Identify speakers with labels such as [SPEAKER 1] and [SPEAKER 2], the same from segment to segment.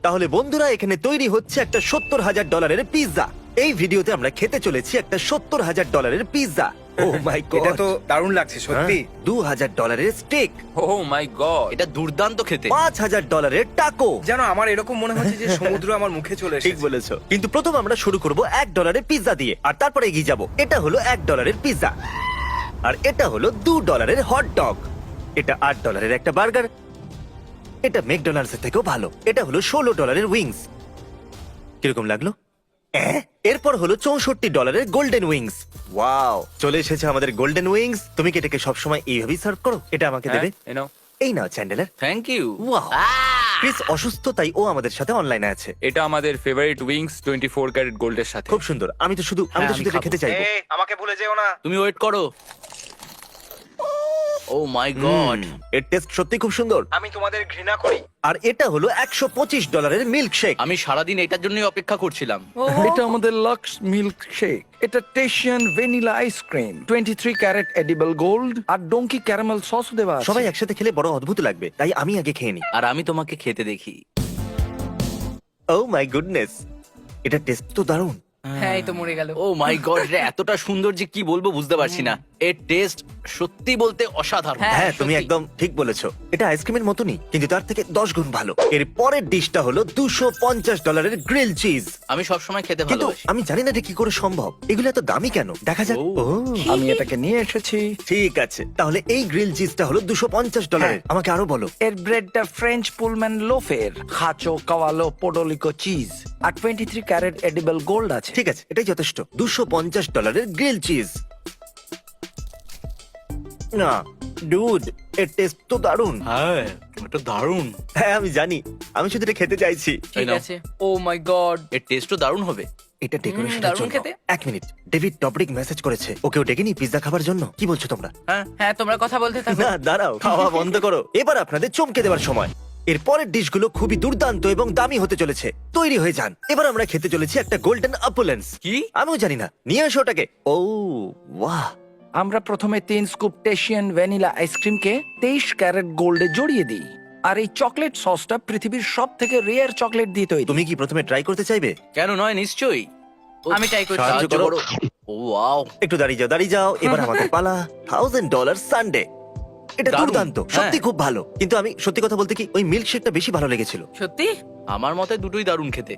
[SPEAKER 1] তাহলে বন্ধুরা এখানে তৈরি হচ্ছে একটা $70,000 পিৎজা। এই ভিডিওতে আমরা খেতে চলেছি একটা $70,000 পিৎজা। ও মাই গড,
[SPEAKER 2] এটা তো দারুণ লাগছে সত্যি।
[SPEAKER 1] $2,000 স্টেক,
[SPEAKER 3] ও মাই গড,
[SPEAKER 4] এটা দুর্দান্ত খেতে।
[SPEAKER 1] $5,000 টাকো।
[SPEAKER 2] যেন আমার এরকম মনে হচ্ছে যে সমুদ্র আমার মুখে চলে
[SPEAKER 1] ঠিক
[SPEAKER 2] এসেছে।
[SPEAKER 1] বলেছো, কিন্তু প্রথম আমরা শুরু করব $1 পিৎজা দিয়ে, আর তারপরে এগিয়ে যাব। এটা হলো $1 পিৎজা, আর এটা হলো $2 হট ডগ, এটা $8 একটা বার্গার, এটা ম্যাকডোনাল্ডস এর থেকেও ভালো। এটা হলো $16 উইংস। কিরকম লাগলো? এরপর হলো $64 গোল্ডেন উইংস। ওয়াও, চলে এসেছে আমাদের গোল্ডেন উইংস। তুমি কি এটাকে সবসময় এইভাবেই সার্ভ করো? এটা আমাকে দেবে?
[SPEAKER 3] এই নাও।
[SPEAKER 1] এই নাও Chandler.
[SPEAKER 4] Thank you.
[SPEAKER 1] Wow, Chris অসুস্থ তাই ও আমাদের সাথে অনলাইনে আছে।
[SPEAKER 3] এটা আমাদের ফেভারিট উইংস 24 ক্যারেট গোল্ডের সাথে।
[SPEAKER 1] খুব সুন্দর। আমি তো শুধু
[SPEAKER 4] আমি
[SPEAKER 1] এটা
[SPEAKER 4] খাবো।
[SPEAKER 1] খেতে চাইবো।
[SPEAKER 2] আমাকে ভুলে যেও না।
[SPEAKER 4] তুমি ওয়েট করো। ও মাই গড,
[SPEAKER 1] এর টেস্ট সত্যি খুব সুন্দর।
[SPEAKER 2] আমি তোমাদের ঘৃণা করি।
[SPEAKER 1] আর এটা হলো $125 মিল্ক শেক।
[SPEAKER 4] আমি সারাদিন এটার জন্যই অপেক্ষা করছিলাম।
[SPEAKER 5] এটা আমাদের লাক্স মিল্ক শেক। এটা Tahitian vanilla ice cream, 23 carat edible gold আর ডোঙ্কি ক্যারামেল সস দেওয়া আছে।
[SPEAKER 1] সবাই একসাথে খেলে বড় অদ্ভুত লাগবে, তাই আমি আগে খেয়ে নিই।
[SPEAKER 4] আর আমি তোমাকে খেতে দেখি।
[SPEAKER 1] ও মাই গুডনেস, এটা টেস্ট তো দারুণ।
[SPEAKER 6] হ্যাঁ এই তো মরে গেল।
[SPEAKER 4] ও মাই গড, এটা এতটা সুন্দর যে কি বলবো বুঝতে পারছি না। এর টেস্ট সত্যি বলতে অসাধারণ।
[SPEAKER 1] হ্যাঁ, তুমি
[SPEAKER 6] সত্যি।
[SPEAKER 1] একদম ঠিক বলেছো। এটা আইসক্রিমের মতনই, কিন্তু তার থেকে 10 গুণ ভালো। এর পরের ডিশটা হলো $250 গ্রিল চিজ।
[SPEAKER 4] আমি সবসময় খেতে
[SPEAKER 1] কিন্তু
[SPEAKER 4] ভালোবাসি।
[SPEAKER 1] আমি জানি না এটা কি করে সম্ভব। এগুলো এত দামি কেন? দেখা যাক।
[SPEAKER 4] ও।
[SPEAKER 1] ও,
[SPEAKER 5] আমি এটাকে নিয়ে এসেছি।
[SPEAKER 1] ঠিক আছে, তাহলে এই গ্রিল চিজটা হলো $250।
[SPEAKER 5] হ্যাঁ।
[SPEAKER 1] আমাকে আরো বলো।
[SPEAKER 5] এর ব্রেডটা ফ্রেঞ্চ পুলম্যান লোফের, খাচো কাওয়ালো পোডোলিকো চিজ আর 23 ক্যারেট এডিবল গোল্ড আছে।
[SPEAKER 1] ঠিক আছে, এটাই যথেষ্ট। $250 গ্রিল চিজ। না ডুড, এর টেস্ট তো দারুণ।
[SPEAKER 4] হ্যাঁ, এটা দারুণ।
[SPEAKER 1] হ্যাঁ আমি জানি, আমি শুধু এটা খেতে চাইছি।
[SPEAKER 6] ঠিক
[SPEAKER 4] নাও।
[SPEAKER 6] আছে। ও মাই গড।
[SPEAKER 4] এর টেস্টও দারুণ হবে।
[SPEAKER 1] এটা ডেকোরেশনের
[SPEAKER 6] দারুণ
[SPEAKER 1] জন্য।
[SPEAKER 6] খেতে।
[SPEAKER 1] 1 মিনিট, ডেভিড টবরিক মেসেজ করেছে, ওকেও ডেকেনি পিৎজা খাবার জন্য। কি বলছো তোমরা?
[SPEAKER 4] হ্যাঁ,
[SPEAKER 6] হ্যাঁ তোমরা কথা বলতে থাকো।
[SPEAKER 1] না দাঁড়াও, খাওয়া বন্ধ করো। এবার আপনাদের চমকে দেওয়ার সময়। এর পরের ডিশগুলো খুবই দুর্দান্ত এবং দামি হতে চলেছে। তৈরি হয়ে যান। এবার আমরা খেতে চলেছি একটা গোল্ডেন অ্যাপোলেন্স।
[SPEAKER 4] কি?
[SPEAKER 1] আমিও জানি না, নিয়ে এসো ওটাকে। ও বাহ,
[SPEAKER 5] আমরা প্রথমে 3 স্কুপ টেশিয়ান ভ্যানিলা আইসক্রিমকে 23 ক্যারেট গোল্ডে জড়িয়ে দিই। আর এই চকলেট সসটা পৃথিবীর সব থেকে রেয়ার চকলেট দিয়ে তৈরি।
[SPEAKER 1] তুমি কি প্রথমে ট্রাই করতে চাইবে?
[SPEAKER 4] কেন নয়, নিশ্চয়ই।
[SPEAKER 6] আমি try করছি।
[SPEAKER 1] সাহায্য করো।
[SPEAKER 4] ও ওয়াও,
[SPEAKER 1] একটু দাঁড়িয়ে যাও, দাঁড়িয়ে যাও। এবার আমাদের পালা। $1000 সানডে। এটা
[SPEAKER 4] দারুণ।
[SPEAKER 1] দুর্দান্ত, সত্যি
[SPEAKER 4] হ্যাঁ।
[SPEAKER 1] খুব ভালো। কিন্তু আমি সত্যি কথা বলতে কি, ওই মিল্ক শেকটা বেশি ভালো লেগেছিল।
[SPEAKER 6] সত্যি?
[SPEAKER 4] আমার মতে দুটোই দারুণ খেতে।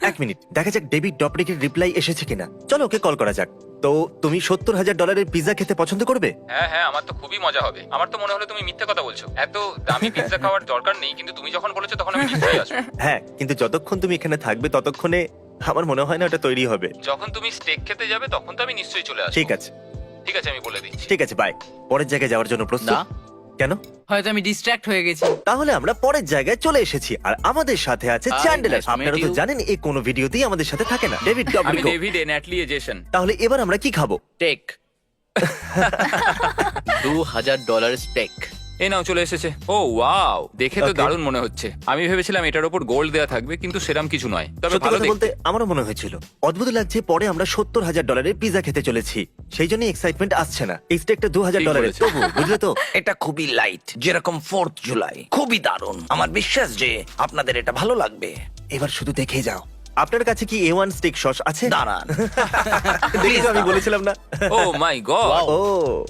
[SPEAKER 1] 1 মিনিট, দেখা যাক ডেভিড ডপরিকের রিপ্লাই এসেছে কিনা। চলো ওকে কল করা যাক। তো তুমি $70,000 পিৎজা খেতে পছন্দ করবে?
[SPEAKER 3] হ্যাঁ হ্যাঁ, আমার তো খুবই মজা হবে। আমার তো মনে হলো তুমি মিথ্যে কথা বলছো। এত দামি পিৎজা খাওয়ার দরকার নেই, কিন্তু তুমি যখন বলেছো তখন আমি নিশ্চয়ই আসবো।
[SPEAKER 1] হ্যাঁ, কিন্তু যতক্ষণ তুমি এখানে থাকবে ততক্ষণে আমার মনে হয় না ওটা তৈরি হবে।
[SPEAKER 3] যখন তুমি স্টেক খেতে যাবে তখন তো আমি নিশ্চয়ই চলে আসবো।
[SPEAKER 1] ঠিক আছে,
[SPEAKER 3] ঠিক আছে, আমি বলে দিচ্ছি।
[SPEAKER 1] ঠিক আছে, বাই। পরের জায়গায় যাওয়ার জন্য প্রস্তুত?
[SPEAKER 4] না।
[SPEAKER 1] কেন?
[SPEAKER 6] হয়তো আমি ডিস্ট্রাক্ট হয়ে গেছি।
[SPEAKER 1] তাহলে আমরা পরের জায়গায় চলে এসেছি, আর আমাদের সাথে আছে
[SPEAKER 4] Hi,
[SPEAKER 1] Chandler.
[SPEAKER 4] nice to meet
[SPEAKER 1] আপনারা তো
[SPEAKER 4] you.
[SPEAKER 1] জানেন এই কোনো ভিডিওতেই আমাদের সাথে থাকে না। ডেভিড
[SPEAKER 3] আমি
[SPEAKER 1] ডপরিকো।
[SPEAKER 3] ডেভিড এনাটলি এজেশন।
[SPEAKER 1] তাহলে এবার আমরা কি খাবো?
[SPEAKER 4] টেক। $2,000 স্টেক।
[SPEAKER 3] এই নাও, চলে এসেছে। ও ওয়াও, দেখে তো
[SPEAKER 1] Okay.
[SPEAKER 3] দারুণ মনে হচ্ছে। আমি ভেবেছিলাম এটার উপর গোল্ড দেয়া থাকবে, কিন্তু সেরকম কিছু নয়। তবে
[SPEAKER 1] সত্যি
[SPEAKER 3] ভালো
[SPEAKER 1] কথা বলতে
[SPEAKER 3] দেখতে।
[SPEAKER 1] আমারও মনে হয়েছিল। অদ্ভুত লাগছে, পরে আমরা $70,000 পিৎজা খেতে চলেছি, সেই জন্য এক্সাইটমেন্ট আসছে না। এই স্টেকটা $2,000,
[SPEAKER 3] বলেছো।
[SPEAKER 1] তবু বুঝলে তো।
[SPEAKER 5] এটা খুবই লাইট, যেরকম 4th জুলাই। খুবই দারুণ। আমার বিশ্বাস যে আপনাদের এটা ভালো লাগবে।
[SPEAKER 1] এবার শুধু দেখে যাও। আপনার কাছে কি A1 স্টিক সস আছে?
[SPEAKER 5] দাঁড়ান।
[SPEAKER 1] দেখেছো, আমি বলেছিলাম না।
[SPEAKER 3] ও মাই গড,
[SPEAKER 1] ও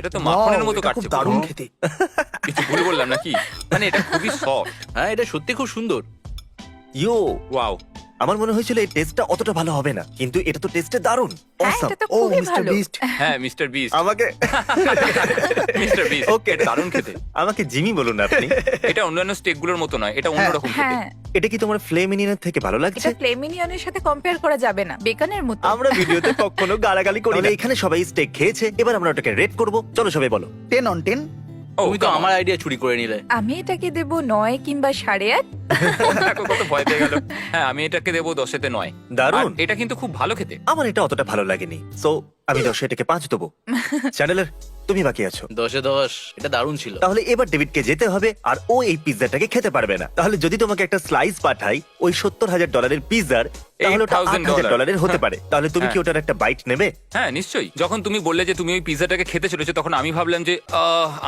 [SPEAKER 3] এটা তো মাখনের মতো
[SPEAKER 1] এটা খুব
[SPEAKER 3] কাটছে।
[SPEAKER 1] দারুণ
[SPEAKER 3] পুরো।
[SPEAKER 1] খেতে।
[SPEAKER 3] কিছু ভুল বললাম নাকি? মানে এটা খুবই সফট।
[SPEAKER 4] হ্যাঁ, এটা সত্যি খুব সুন্দর।
[SPEAKER 1] ইয়ো,
[SPEAKER 3] ওয়াও,
[SPEAKER 1] আমার মনে হয়েছিল এই টেস্টটা অতটা ভালো হবে না, কিন্তু এটা তো টেস্টে দারুণ।
[SPEAKER 6] হ্যাঁ,
[SPEAKER 1] Awesome.
[SPEAKER 6] এটা তো
[SPEAKER 1] ও
[SPEAKER 6] খুবই
[SPEAKER 1] মিস্টার
[SPEAKER 6] ভালো।
[SPEAKER 1] বিস্ট,
[SPEAKER 3] হ্যাঁ মিস্টার বিস্ট।
[SPEAKER 1] আমাকে
[SPEAKER 3] মিস্টার বিস্ট,
[SPEAKER 1] Okay.
[SPEAKER 3] এটা দারুণ খেতে।
[SPEAKER 1] আমাকে জিমি বলুন আপনি।
[SPEAKER 3] এটা অন্যান্য স্টেকগুলোর মতো নয়, এটা অন্যরকম খেতে।
[SPEAKER 6] হ্যাঁ
[SPEAKER 1] এটা কি তোমার ফ্লেমিনিয়ানের থেকে ভালো লাগছে?
[SPEAKER 6] এটা ফ্লেমিনিয়নের সাথে কম্পেয়ার করা যাবে না, বেকনের মতো।
[SPEAKER 1] আমরা ভিডিওতে কখনো গালাগালি করি না। এখানে সবাই স্টেক খেয়েছে, এবার আমরা ওটাকে রেট করব। চলো সবাই বলো।
[SPEAKER 5] 10 on 10।
[SPEAKER 3] ও
[SPEAKER 4] তুমি তো আমার আইডিয়া চুরি করে নিলে।
[SPEAKER 6] আমি এটাকে দেব 9 কিংবা 8.5।
[SPEAKER 3] দেখো কত ভয় পেয়ে গেল। হ্যাঁ, আমি এটাকে দেবো 10-তে 9।
[SPEAKER 1] দারুণ।
[SPEAKER 3] এটা কিন্তু খুব ভালো খেতে।
[SPEAKER 1] আমার এটা অতটা ভালো লাগেনি, সো আমি 10 এটাকে 5 দেবো। চ্যানেলের তুমি বাকি আছো।
[SPEAKER 4] 10 এ 10, এটা দারুণ ছিল।
[SPEAKER 1] তাহলে এবার ডেভিডকে যেতে হবে আর ও এই পিৎজাটাকে খেতে পারবে না। তাহলে যদি তোমাকে একটা স্লাইস পাঠাই ওই $70,000 পিৎজার, তাহলে ওটা $8,000 হতে পারে। তাহলে তুমি কি ওটার একটা বাইট নেবে?
[SPEAKER 3] হ্যাঁ নিশ্চয়ই। যখন তুমি বললে যে তুমি ওই পিৎজাটাকে খেতে চলেছো, তখন আমি ভাবলাম যে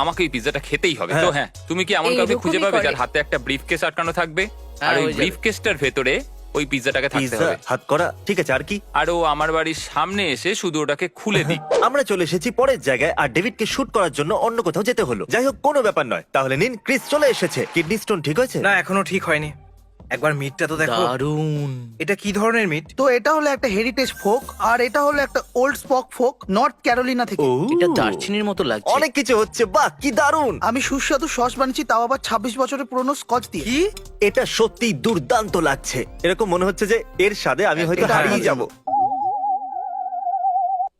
[SPEAKER 3] আমাকে এই পিৎজাটা খেতেই হবে। তো হ্যাঁ, তুমি কি এমন কাউকে খুঁজে পাবে যার হাতে একটা ব্রিফকেস আটকানো থাকবে, আর ওই ব্রিফকেসটার ভেতরে ওই পিৎজাটাকে থাকতে
[SPEAKER 1] পিৎজা
[SPEAKER 3] হবে,
[SPEAKER 1] হাত করা, ঠিক আছে। আর কি?
[SPEAKER 3] আর ও আমার বাড়ির সামনে এসে শুধু ওটাকে খুলে দিই।
[SPEAKER 1] আমরা চলে এসেছি পরের জায়গায়, আর ডেভিডকে শুট করার জন্য অন্য কোথাও যেতে হলো। যাই হোক, কোনো ব্যাপার নয়। তাহলে নিন, ক্রিস চলে এসেছে। কিডনি স্টোন ঠিক হয়েছে?
[SPEAKER 2] না, এখনো ঠিক হয়নি। একবার মিটটা তো দেখো।
[SPEAKER 4] দারুণ।
[SPEAKER 2] এটা কি ধরনের মিট?
[SPEAKER 7] তো এটা হলো একটা হেরিটেজ ফোক, আর এটা হলো একটা old spook folk, North Carolina থেকে।
[SPEAKER 1] ও,
[SPEAKER 4] এটা দারচিনির মতো লাগছে।
[SPEAKER 1] অনেক কিছু হচ্ছে। বাহ, কি দারুণ!
[SPEAKER 7] আমি সুস্বাদু সস বানিয়েছি, তাও আবার 26 বছরের পুরনো স্কচ দিয়ে।
[SPEAKER 2] কি?
[SPEAKER 1] এটা সত্যি দুর্দান্ত লাগছে। এরকম মনে হচ্ছে যে এর স্বাদে আমি হয়তো
[SPEAKER 7] এটা
[SPEAKER 1] হারিয়ে যাব।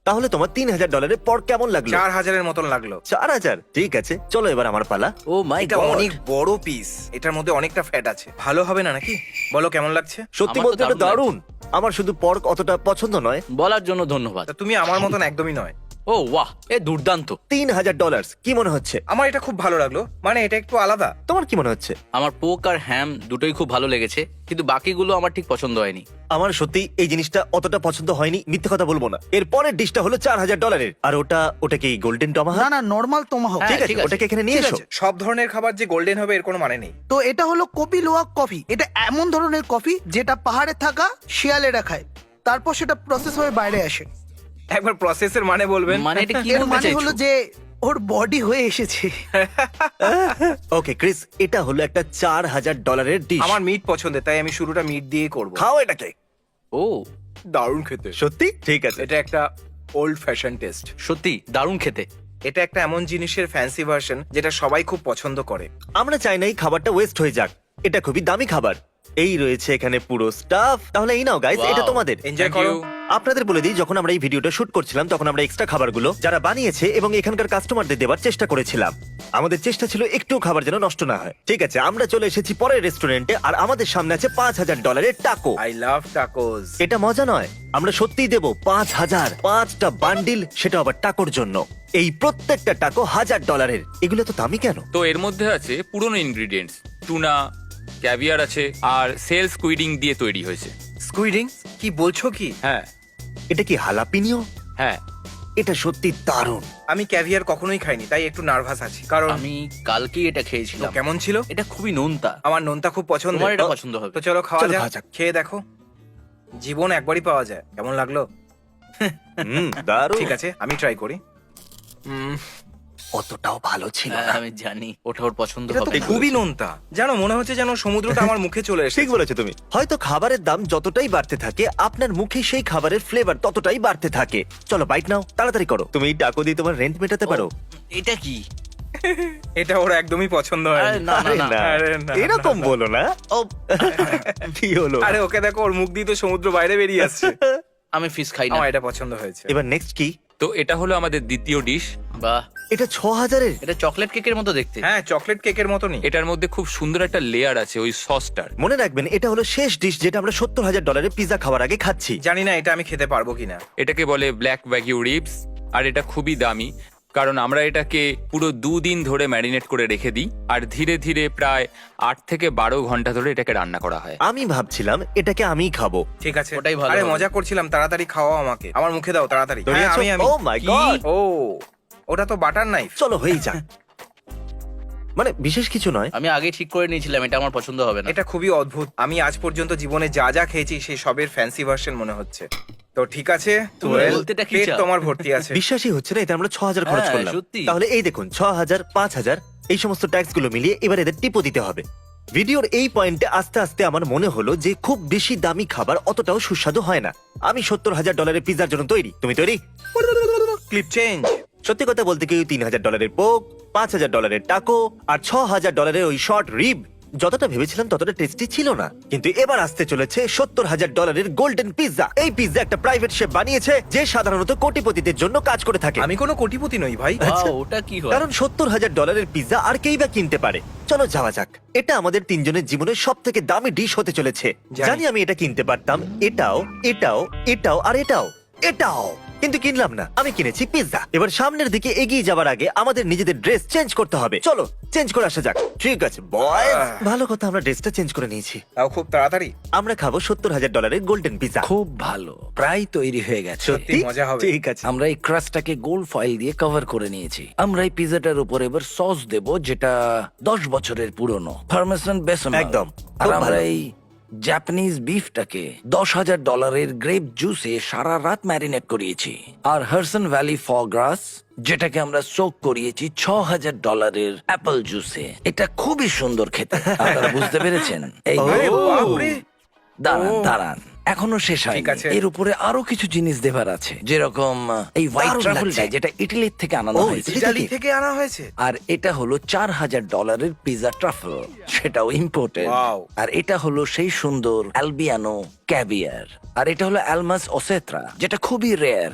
[SPEAKER 1] তাহলে তোমার $3,000 পর কেমন লাগলো?
[SPEAKER 2] 4,000-এর মতন লাগলো।
[SPEAKER 1] 4,000? ঠিক আছে, চলো এবার আমার পালা।
[SPEAKER 4] ও মাই
[SPEAKER 2] এটা
[SPEAKER 4] গড।
[SPEAKER 2] অনেক বড় পিস, এটার মধ্যে অনেকটা ফ্যাট আছে। ভালো হবে না নাকি? বলো কেমন লাগছে?
[SPEAKER 1] সত্যি
[SPEAKER 4] আমার তো
[SPEAKER 1] বলতে এটা
[SPEAKER 4] দারুণ
[SPEAKER 1] দারুণ। আমার শুধু পর্ক অতটা পছন্দ নয়।
[SPEAKER 4] বলার জন্য ধন্যবাদ।
[SPEAKER 2] তা তুমি আমার মতন একদমই নয়।
[SPEAKER 4] ও বাহ, এ দুর্দান্ত।
[SPEAKER 1] $3,000 কি মনে হচ্ছে?
[SPEAKER 2] আমার এটা খুব ভালো লাগলো, মানে এটা একটু আলাদা।
[SPEAKER 1] তোমার কি মনে হচ্ছে?
[SPEAKER 4] আমার পোক আর হ্যাম দুটোই খুব ভালো লেগেছে, কিন্তু বাকিগুলো আমার ঠিক পছন্দ হয়নি।
[SPEAKER 1] আমার সত্যি এই জিনিসটা অতটা পছন্দ হয়নি, মিথ্যে কথা বলবো না। এর পরের ডিশটা হলো $4,000, আর ওটা কি গোল্ডেন টমাহা?
[SPEAKER 7] না না, নর্মাল তোমাহক।
[SPEAKER 4] হ্যাঁ,
[SPEAKER 1] ঠিক আছে,
[SPEAKER 4] ঠিক আছে।
[SPEAKER 1] ওটাকে এখানে নিয়ে
[SPEAKER 2] ঠিক
[SPEAKER 1] এসো।
[SPEAKER 2] আছে, সব ধরনের খাবার যে গোল্ডেন হবে এর কোনো মানে নেই।
[SPEAKER 7] তো এটা হলো কপি লোয়াক কফি। এটা এমন ধরনের কফি যেটা পাহাড়ে থাকা শিয়ালেরা খায়, তারপর সেটা প্রসেস হয়ে বাইরে আসে।
[SPEAKER 2] একবার প্রসেসের মানে বলবেন?
[SPEAKER 4] মানে এটা কি
[SPEAKER 7] এর
[SPEAKER 4] বলতে
[SPEAKER 7] মানে হলো
[SPEAKER 4] চাইছো?
[SPEAKER 7] যে ওর বডি হয়ে এসেছে।
[SPEAKER 1] ওকে ক্রিস, এটা হলো একটা $4,000 ডিশ।
[SPEAKER 2] আমার মিট পছন্দের, তাই আমি শুরুটা মিট দিয়ে করব।
[SPEAKER 1] খাও এটাকে।
[SPEAKER 4] ও
[SPEAKER 2] দারুণ খেতে।
[SPEAKER 1] সত্যি? ঠিক আছে।
[SPEAKER 2] এটা একটা ওল্ড ফ্যাশন টেস্ট।
[SPEAKER 4] সত্যি দারুণ খেতে।
[SPEAKER 2] এটা একটা এমন জিনিসের ফ্যান্সি ভার্সন যেটা সবাই খুব পছন্দ করে।
[SPEAKER 1] আমরা চাই না এই খাবারটা ওয়েস্ট হয়ে যাক। এটা খুবই দামি খাবার। এই রয়েছে এখানে পুরো স্টাফ। তাহলে এই নাও গাইস,
[SPEAKER 4] Wow.
[SPEAKER 1] এটা তোমাদের।
[SPEAKER 2] এনজয়
[SPEAKER 3] Thank
[SPEAKER 2] করো।
[SPEAKER 3] you.
[SPEAKER 1] আপনাদের বলে দিই, যখন আমরা এই ভিডিওটা শুট করছিলাম তখন আমরা এক্সট্রা খাবারগুলো যারা বানিয়েছে এবং এখানকার কাস্টমারদের দেওয়ার চেষ্টা করেছিলাম। আমাদের চেষ্টা ছিল একটু খাবার যেন নষ্ট না হয়। ঠিক আছে, আমরা চলে এসেছি পরের রেস্টুরেন্টে, আর আমাদের সামনে আছে $5,000 টাকো।
[SPEAKER 2] I love tacos.
[SPEAKER 1] এটা মজা নয়, আমরা সত্যিই দেবো 5,000, 5টা বান্ডিল, সেটা আবার টাকোর জন্য। এই প্রত্যেকটা টাকো $1,000। এগুলো তো দামি কেন?
[SPEAKER 3] তো এর মধ্যে আছে পুরনো ইনগ্রিডিয়েন্টস, টুনা, ক্যাভিয়ার আছে, আর সেল স্কুইডিং দিয়ে তৈরি হয়েছে।
[SPEAKER 2] স্কুইডিং? কি বলছো কি?
[SPEAKER 3] হ্যাঁ
[SPEAKER 1] এটা কি হালাপিনিও?
[SPEAKER 3] হ্যাঁ।
[SPEAKER 1] এটা সত্যি দারুণ।
[SPEAKER 2] আমি ক্যাভিয়ার কখনোই খাইনি, তাই একটু নার্ভাস আছি। কারণ
[SPEAKER 4] আমি কালকেই এটা
[SPEAKER 2] তো
[SPEAKER 4] খেয়েছিলাম।
[SPEAKER 2] কেমন ছিল?
[SPEAKER 4] এটা খুবই নোনতা।
[SPEAKER 2] আমার নোনতা খুব পছন্দ।
[SPEAKER 4] তোমার এটা পছন্দ হবে।
[SPEAKER 2] তো চলো খাওয়া
[SPEAKER 1] চলো খাওয়া
[SPEAKER 2] যাক।
[SPEAKER 1] যাক।
[SPEAKER 2] খেয়ে দেখো, জীবন একবারই পাওয়া যায়। কেমন লাগলো?
[SPEAKER 1] দারুণ।
[SPEAKER 2] ঠিক আছে, আমি ট্রাই করি।
[SPEAKER 1] অতটাও ভালো ছিল
[SPEAKER 4] হ্যাঁ,
[SPEAKER 1] না।
[SPEAKER 4] আমি জানি ওটা ওর পছন্দ
[SPEAKER 2] এটা তো
[SPEAKER 4] হবে।
[SPEAKER 2] খুবই নোনতা। জানো, মনে হচ্ছে যেন সমুদ্রটা আমার মুখে চলে
[SPEAKER 1] ঠিক
[SPEAKER 2] এসেছে।
[SPEAKER 1] বলেছো তুমি। হয়তো খাবারের দাম যতটাই বাড়তে থাকে, আপনার মুখে সেই খাবারের ফ্লেভার ততটাই বাড়তে থাকে। চলো বাইট নাও, তাড়াতাড়ি করো। তুমি এই টাকো দিয়ে তোমার রেন্ট মেটাতে পারো।
[SPEAKER 4] এটা কি?
[SPEAKER 2] এটা ওর একদমই পছন্দ হয়
[SPEAKER 4] আরে না, না,
[SPEAKER 1] আরে
[SPEAKER 4] না।
[SPEAKER 1] না,
[SPEAKER 2] আরে না,
[SPEAKER 1] এরকম
[SPEAKER 2] না,
[SPEAKER 1] বলো না।
[SPEAKER 4] ও
[SPEAKER 1] কি হলো?
[SPEAKER 2] আরে ওকে দেখো, ওর মুখ দিয়ে তো সমুদ্র বাইরে বেরিয়ে আসছে।
[SPEAKER 4] আমি ফিশ খাই না।
[SPEAKER 2] আমার এটা পছন্দ হয়েছে।
[SPEAKER 1] এবার নেক্সট কি?
[SPEAKER 3] তো এটা হলো আমাদের দ্বিতীয় ডিশ।
[SPEAKER 4] বাহ,
[SPEAKER 1] এটা 6,000-এর।
[SPEAKER 4] এটা চকলেট কেকের মতো দেখতে।
[SPEAKER 2] হ্যাঁ, চকলেট কেকের মতনই।
[SPEAKER 3] এটার মধ্যে খুব সুন্দর একটা লেয়ার আছে ওই সসটার।
[SPEAKER 1] মনে রাখবেন, এটা হলো শেষ ডিশ যেটা আমরা $70,000 পিজা খাওয়ার আগে খাচ্ছি।
[SPEAKER 2] জানি না এটা আমি খেতে পারবো কিনা।
[SPEAKER 3] এটাকে বলে ব্ল্যাক ওয়াগিউ রিবস, আর এটা খুবই দামি, কারণ আমরা এটাকে পুরো 2 দিন ধরে ম্যারিনেট করে রেখে দিই, আর ধীরে ধীরে প্রায় 8 থেকে 12 ঘন্টা ধরে এটাকে রান্না করা হয়।
[SPEAKER 1] আমি ভাবছিলাম এটাকে আমিই খাবো।
[SPEAKER 2] ঠিক আছে,
[SPEAKER 4] ওটাই ভালো
[SPEAKER 2] আরে
[SPEAKER 4] হবে।
[SPEAKER 2] মজা করছিলাম। তাড়াতাড়ি খাওয়াও আমাকে, আমার মুখে দাও তাড়াতাড়ি। হ্যাঁ, আমি
[SPEAKER 1] ও মাই গড!
[SPEAKER 2] ও, ওটা তো বাটার নাইফ।
[SPEAKER 1] চলো হয়ে যাক। মানে বিশেষ কিছু নয়।
[SPEAKER 4] আমি আগে ঠিক করে নিয়েছিলাম এটা আমার পছন্দ হবে না।
[SPEAKER 2] এটা খুবই অদ্ভুত। আমি আজ পর্যন্ত জীবনে যা যা খেয়েছি সেই সবের ফ্যান্সি ভার্সন মনে হচ্ছে। তো ঠিক আছে,
[SPEAKER 4] তুমি
[SPEAKER 2] well,
[SPEAKER 4] বলতেটা কি
[SPEAKER 2] পেট
[SPEAKER 4] চাও?
[SPEAKER 2] তোমার ভর্তি আছে।
[SPEAKER 1] বিশ্বাসই হচ্ছে না, এতে আমরা 6,000 খরচ
[SPEAKER 4] হ্যাঁ,
[SPEAKER 1] করলাম।
[SPEAKER 4] সত্যি।
[SPEAKER 1] তাহলে এই দেখুন, 6,000, 5,000 এই সমস্ত ট্যাক্স গুলো মিলিয়ে এবার এদের টিপও দিতে হবে। ভিডিওর এই পয়েন্টে আস্তে আস্তে আমার মনে হলো যে খুব বেশি দামি খাবার অতটাও সুস্বাদু হয় না। আমি $70,000 পিজার জন্য তৈরি। তুমি তৈরি?
[SPEAKER 2] Clip change.
[SPEAKER 1] সত্যি কথা বলতে কি, $3,000 পোক, $5,000 টাকো, আর $6,000 ওই শর্ট রিব যতটা ভেবেছিলাম ততটা টেস্টি ছিল না। কিন্তু এবার আসতে চলেছে $70,000 গোল্ডেন পিৎজা। এই পিৎজা একটা প্রাইভেট শেফ বানিয়েছে, যে সাধারণত কোটিপতিদের জন্য কাজ করে থাকে।
[SPEAKER 2] আমি কোনো কোটিপতি নই ভাই।
[SPEAKER 4] Wow, ওটা কি হয়?
[SPEAKER 1] কারণ $70,000 পিৎজা আর কেই বা কিনতে পারে। চলো যাওয়া যাক। এটা আমাদের তিনজনের জীবনের সব থেকে দামি ডিশ হতে চলেছে।
[SPEAKER 2] জানি।
[SPEAKER 1] জানি আমি এটা কিনতে পারতাম। এটাও, এটাও, এটাও, আর এটাও, এটাও। কিন্তু কিনলাম না, আমি কিনেছি পিৎজা। এবার সামনের দিকে এগিয়ে যাবার আগে আমাদের নিজেদের ড্রেস চেঞ্জ করতে হবে। চলো চেঞ্জ করে আসা যাক। ঠিক আছে বয়েজ, ভালো কথা আমরা ড্রেসটা চেঞ্জ করে নিয়েছি।
[SPEAKER 2] তাও খুব তাড়াতাড়ি।
[SPEAKER 1] আমরা খাবো $70,000 গোল্ডেন পিৎজা।
[SPEAKER 5] খুব ভালো, প্রায় তৈরি হয়ে গেছে।
[SPEAKER 2] সত্যি মজা হবে।
[SPEAKER 1] ঠিক আছে।
[SPEAKER 5] আমরা এই ক্রাস্টটাকে গোল্ড ফয়েল দিয়ে কভার করে নিয়েছি। আমরা এই পিজাটার উপর এবার সস দেব, যেটা 10 বছরের পুরনো পারমেসান বেসামেল।
[SPEAKER 1] একদম,
[SPEAKER 5] আর
[SPEAKER 1] খুব
[SPEAKER 5] আমরা
[SPEAKER 1] ভালো।
[SPEAKER 5] এই জাপানিজ বিফটাকে $10,000 গ্রেপ জুসে সারা রাত ম্যারিনেট করিয়েছি। আর হারসন ভ্যালি ফগ্রাস, যেটাকে আমরা সোক করিয়েছি $6,000 অ্যাপল জুসে। এটা খুবই সুন্দর খেতে। আপনারা বুঝতে পেরেছেন? এই
[SPEAKER 2] আরে বাপরে।
[SPEAKER 5] দাঁড়ান এখনো শেষ
[SPEAKER 2] ঠিক
[SPEAKER 5] হয়নি।
[SPEAKER 2] আছে।
[SPEAKER 5] এর উপরে আরো কিছু জিনিস দেবার আছে, যেরকম এই হোয়াইট
[SPEAKER 1] দারুণ
[SPEAKER 5] ট্রাফেলটা,
[SPEAKER 1] লাগছে।
[SPEAKER 5] যেটা ইটালির থেকে আনানো
[SPEAKER 1] ও,
[SPEAKER 5] হয়েছে।
[SPEAKER 2] ইটালি থেকে আনা হয়েছে।
[SPEAKER 5] আর এটা হলো $4,000 পিজা ট্রাফেল, সেটাও ইম্পোর্টেড।
[SPEAKER 2] Wow.
[SPEAKER 5] আর এটা হলো সেই সুন্দর অ্যালবিয়ানো ক্যাভিয়ার। আর এটা হলো অ্যালমাস ওসেত্রা, যেটা খুবই রেয়ার।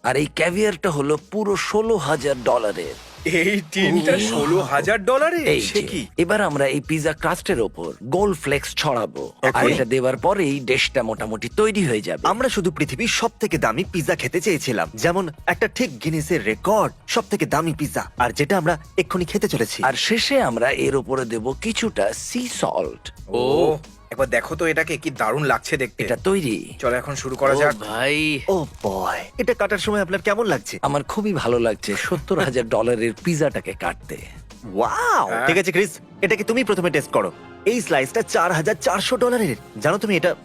[SPEAKER 5] আর এই ক্যাভিয়ারটা হলো পুরো $16,000।
[SPEAKER 2] এই টিনটা $16,000।
[SPEAKER 5] এই
[SPEAKER 2] সে
[SPEAKER 5] যে,
[SPEAKER 2] কি?
[SPEAKER 5] এবার আমরা এই পিজা ক্রাস্টের ওপর গোল্ড ফ্লেক্স ছড়াবো। আর
[SPEAKER 1] Okay.
[SPEAKER 5] এটা দেওয়ার পরেই ডিশটা মোটামুটি তৈরি হয়ে যাবে।
[SPEAKER 1] আমরা শুধু পৃথিবীর সব থেকে দামি পিৎজা খেতে চেয়েছিলাম, যেমন একটা ঠিক গিনেসের রেকর্ড সব থেকে দামি পিৎজা, আর যেটা আমরা এক্ষুনি খেতে চলেছি।
[SPEAKER 5] আর শেষে আমরা এর উপরে দেব কিছুটা সি সল্ট।
[SPEAKER 2] ও একবার দেখো তো এটাকে, কি দারুণ লাগছে দেখতে।
[SPEAKER 5] এটা তৈরি।
[SPEAKER 2] চলো এখন শুরু করা
[SPEAKER 4] ও
[SPEAKER 2] যাক।
[SPEAKER 4] ভাই,
[SPEAKER 1] ও বয়, এটা কাটার সময় আপনার কেমন লাগছে?
[SPEAKER 5] আমার খুবই ভালো লাগছে $70,000 পিজাটাকে কাটতে।
[SPEAKER 1] ওয়াও,
[SPEAKER 2] হ্যাঁ।
[SPEAKER 1] ঠিক আছে ক্রিস, এটাকে তুমি প্রথমে টেস্ট করো। এই স্লাইসটা $4,400। জানো তুমি এটা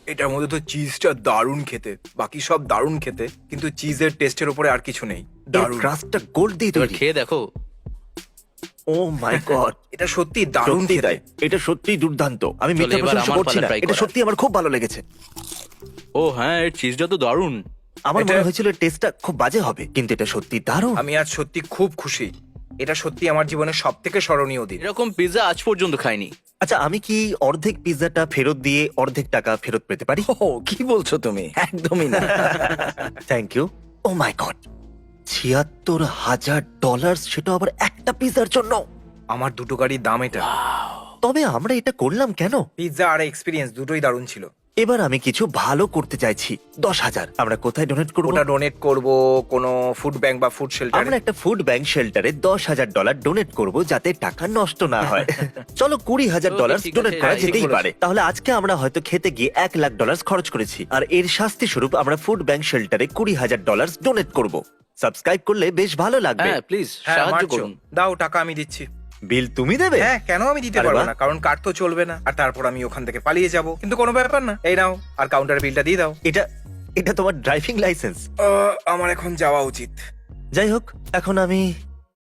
[SPEAKER 2] এটার মধ্যে তো চিজটা দারুণ খেতে, বাকি সব দারুণ খেতে, কিন্তু চিজের টেস্টের উপরে আর কিছু নেই। দারুণ।
[SPEAKER 1] ক্রাস্টটা গোল্ড দিয়ে
[SPEAKER 4] এবার
[SPEAKER 1] তৈরি।
[SPEAKER 4] খেয়ে দেখো।
[SPEAKER 1] ও মাই গড,
[SPEAKER 2] এটা সত্যি দারুণ
[SPEAKER 1] সত্যি
[SPEAKER 2] খেতে।
[SPEAKER 1] তাই, এটা সত্যি দুর্দান্ত। আমি
[SPEAKER 4] চলো,
[SPEAKER 1] মিথ্যা
[SPEAKER 4] এবার
[SPEAKER 1] প্রশংসা
[SPEAKER 4] আমার
[SPEAKER 1] করছি
[SPEAKER 4] পালা
[SPEAKER 1] না,
[SPEAKER 4] try
[SPEAKER 1] এটা
[SPEAKER 4] করার।
[SPEAKER 1] সত্যি আমার খুব ভালো লেগেছে।
[SPEAKER 4] ও হ্যাঁ, এর চিজটা তো দারুণ।
[SPEAKER 1] আমার
[SPEAKER 2] এটা-
[SPEAKER 1] মনে হয়েছিল টেস্টটা খুব বাজে হবে, কিন্তু এটা সত্যি দারুণ।
[SPEAKER 2] আমি আজ সত্যি খুব খুশি। এটা সত্যি আমার জীবনের সব থেকে স্মরণীয় দিন।
[SPEAKER 4] এরকম পিৎজা আজ পর্যন্ত খাইনি।
[SPEAKER 1] আচ্ছা, আমি কি অর্ধেক পিৎজাটা ফেরত দিয়ে অর্ধেক টাকা ফেরত পেতে পারি?
[SPEAKER 5] ও কি বলছো তুমি? একদমই না।
[SPEAKER 1] Thank you. Oh my god, $76,000, সেটা আবার একটা পিৎজার জন্য।
[SPEAKER 2] আমার দুটো গাড়ির দাম এটা।
[SPEAKER 1] তবে আমরা এটা করলাম কেন?
[SPEAKER 2] পিৎজা আর এক্সপিরিয়েন্স দুটোই দারুণ ছিল।
[SPEAKER 1] এবার আমি কিছু ভালো করতে চাইছি। 10,000 আমরা কোথায় ডোনেট করবো?
[SPEAKER 2] ওটা ডোনেট করব কোনো ফুড ব্যাংক বা ফুড শেল্টার।
[SPEAKER 1] আমরা একটা ফুড ব্যাংক শেল্টারে $10,000 ডোনেট করব, যাতে টাকা নষ্ট না হয়। চলো $20,000
[SPEAKER 4] ঠিক
[SPEAKER 1] ডোনেট
[SPEAKER 4] আছে,
[SPEAKER 1] করা
[SPEAKER 4] হ্যাঁ, ঠিক
[SPEAKER 1] যেতেই
[SPEAKER 2] বলেছো।
[SPEAKER 1] পারে। তাহলে আজকে আমরা হয়তো খেতে গিয়ে $1,00,000 খরচ করেছি, আর এর শাস্তি স্বরূপ আমরা ফুড ব্যাংক শেল্টারে $20,000 ডোনেট করব। সাবস্ক্রাইব করলে বেশ ভালো লাগবে।
[SPEAKER 4] হ্যাঁ প্লিজ
[SPEAKER 2] হ্যাঁ,
[SPEAKER 4] সাহায্য
[SPEAKER 2] মারছো।
[SPEAKER 4] করুন।
[SPEAKER 2] দাও টাকা আমি দিচ্ছি।
[SPEAKER 1] বিল তুমি দেবে?
[SPEAKER 2] হ্যাঁ, কেন আমি দিতে
[SPEAKER 1] আরে
[SPEAKER 2] পারবো
[SPEAKER 1] বাহ।
[SPEAKER 2] না? কারণ কার্ড তো চলবে না, আর তারপর আমি ওখান থেকে পালিয়ে যাব। কিন্তু কোনো ব্যাপার না, এই নাও, আর কাউন্টার বিলটা দিয়ে দাও।
[SPEAKER 1] এটা এটা তোমার ড্রাইভিং লাইসেন্স।
[SPEAKER 2] আমার এখন যাওয়া উচিত।
[SPEAKER 1] যাই হোক, এখন আমি